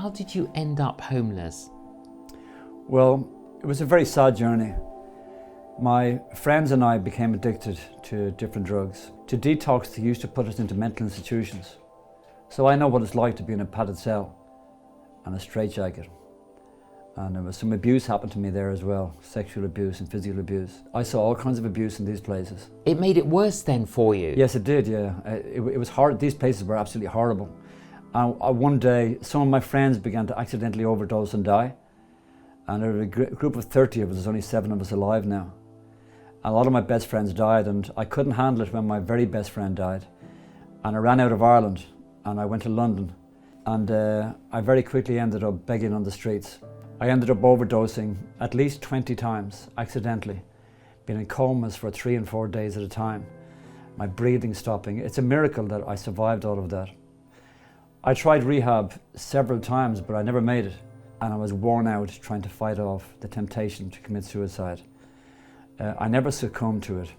how did you end up homeless? Well, it was a very sad journey. My friends and I became addicted to different drugs. To detox, they used to put us into mental institutions. So I know what it's like to be in a padded cell and a straitjacket. And there was some abuse happened to me there as well, sexual abuse and physical abuse. I saw all kinds of abuse in these places. It made it worse then for you? Yes, it did, yeah. It was hard. These places were absolutely horrible. And one day, some of my friends began to accidentally overdose and die. And there was a group of 30 of us, there's only 7 of us alive now. A lot of my best friends died, and I couldn't handle it when my very best friend died. And I ran out of Ireland, and I went to London. And I very quickly ended up begging on the streets. I ended up overdosing at least 20 times, accidentally. Being in comas for 3 and 4 days at a time. My breathing stopping. It's a miracle that I survived all of that. I tried rehab several times, but I never made it. And I was worn out trying to fight off the temptation to commit suicide. I never succumbed to it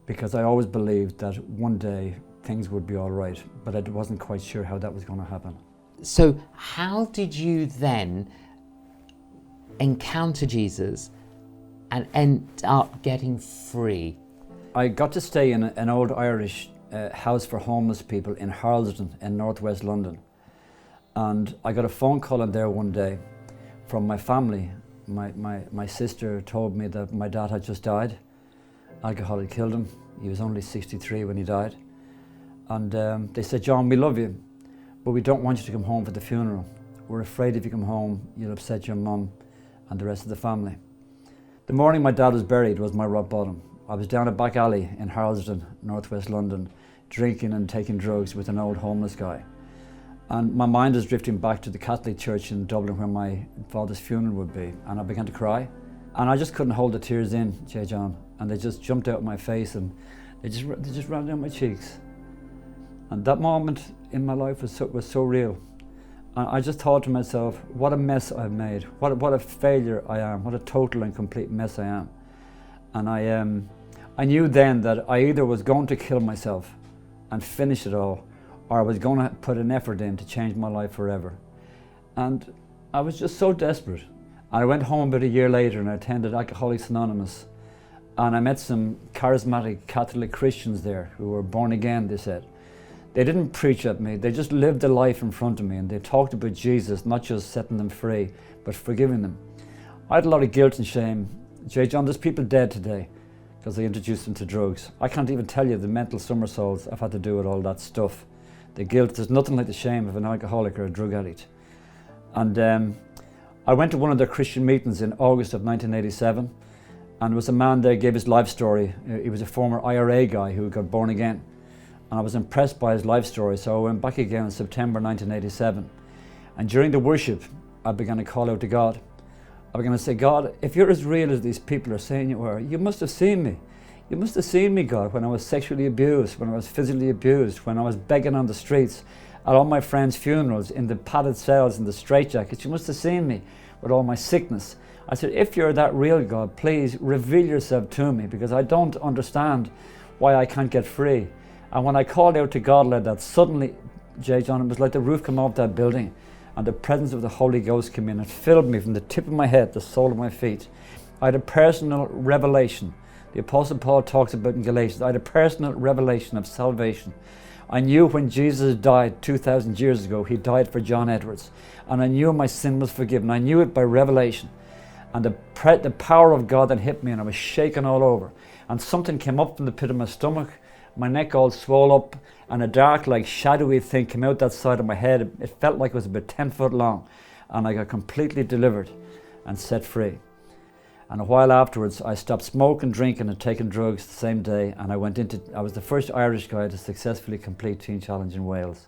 because I always believed that one day things would be all right, but I wasn't quite sure how that was going to happen. So how did you then encounter Jesus and end up getting free? I got to stay in an old Irish house for homeless people in Harlesden in northwest London. And I got a phone call in there one day from my family. My sister told me that my dad had just died. Alcohol had killed him. He was only 63 when he died. And they said, "John, we love you, but we don't want you to come home for the funeral. We're afraid if you come home, you'll upset your mum and the rest of the family." The morning my dad was buried was my rock bottom. I was down a back alley in Harlesden, northwest London, drinking and taking drugs with an old homeless guy. And my mind was drifting back to the Catholic church in Dublin where my father's funeral would be. And I began to cry. And I just couldn't hold the tears in, J.John. And they just jumped out of my face and they just ran down my cheeks. And that moment in my life was so real. And I just thought to myself, what a mess I've made. What a failure I am. What a total and complete mess I am. And I knew then that I either was going to kill myself and finish it all, or I was going to put an effort in to change my life forever. And I was just so desperate. And I went home about a year later and I attended Alcoholics Anonymous. And I met some charismatic Catholic Christians there who were born again, they said. They didn't preach at me, they just lived the life in front of me, and they talked about Jesus, not just setting them free, but forgiving them. I had a lot of guilt and shame. J.John, there's people dead today because they introduced them to drugs. I can't even tell you the mental somersaults I've had to do with all that stuff. The guilt, there's nothing like the shame of an alcoholic or a drug addict. And I went to one of their Christian meetings in August of 1987, and there was a man there who gave his life story. He was a former IRA guy who got born again. And I was impressed by his life story, so I went back again in September 1987. And during the worship, I began to call out to God. I began to say, "God, if you're as real as these people are saying you are, you must have seen me. You must have seen me, God, when I was sexually abused, when I was physically abused, when I was begging on the streets, at all my friends' funerals, in the padded cells, in the straitjackets. You must have seen me with all my sickness." I said, "If you're that real, God, please reveal yourself to me, because I don't understand why I can't get free." And when I called out to God like that, suddenly, J.John, it was like the roof came off that building and the presence of the Holy Ghost came in and filled me from the tip of my head, the sole of my feet. I had a personal revelation. The Apostle Paul talks about in Galatians. I had a personal revelation of salvation. I knew when Jesus died 2,000 years ago, he died for John Edwards. And I knew my sin was forgiven. I knew it by revelation. And the power of God then hit me and I was shaking all over. And something came up from the pit of my stomach. My neck all swole up and a dark, like shadowy thing came out that side of my head. It felt like it was about 10 foot long. And I got completely delivered and set free. And a while afterwards, I stopped smoking, drinking and taking drugs the same day. And I was the first Irish guy to successfully complete Teen Challenge in Wales.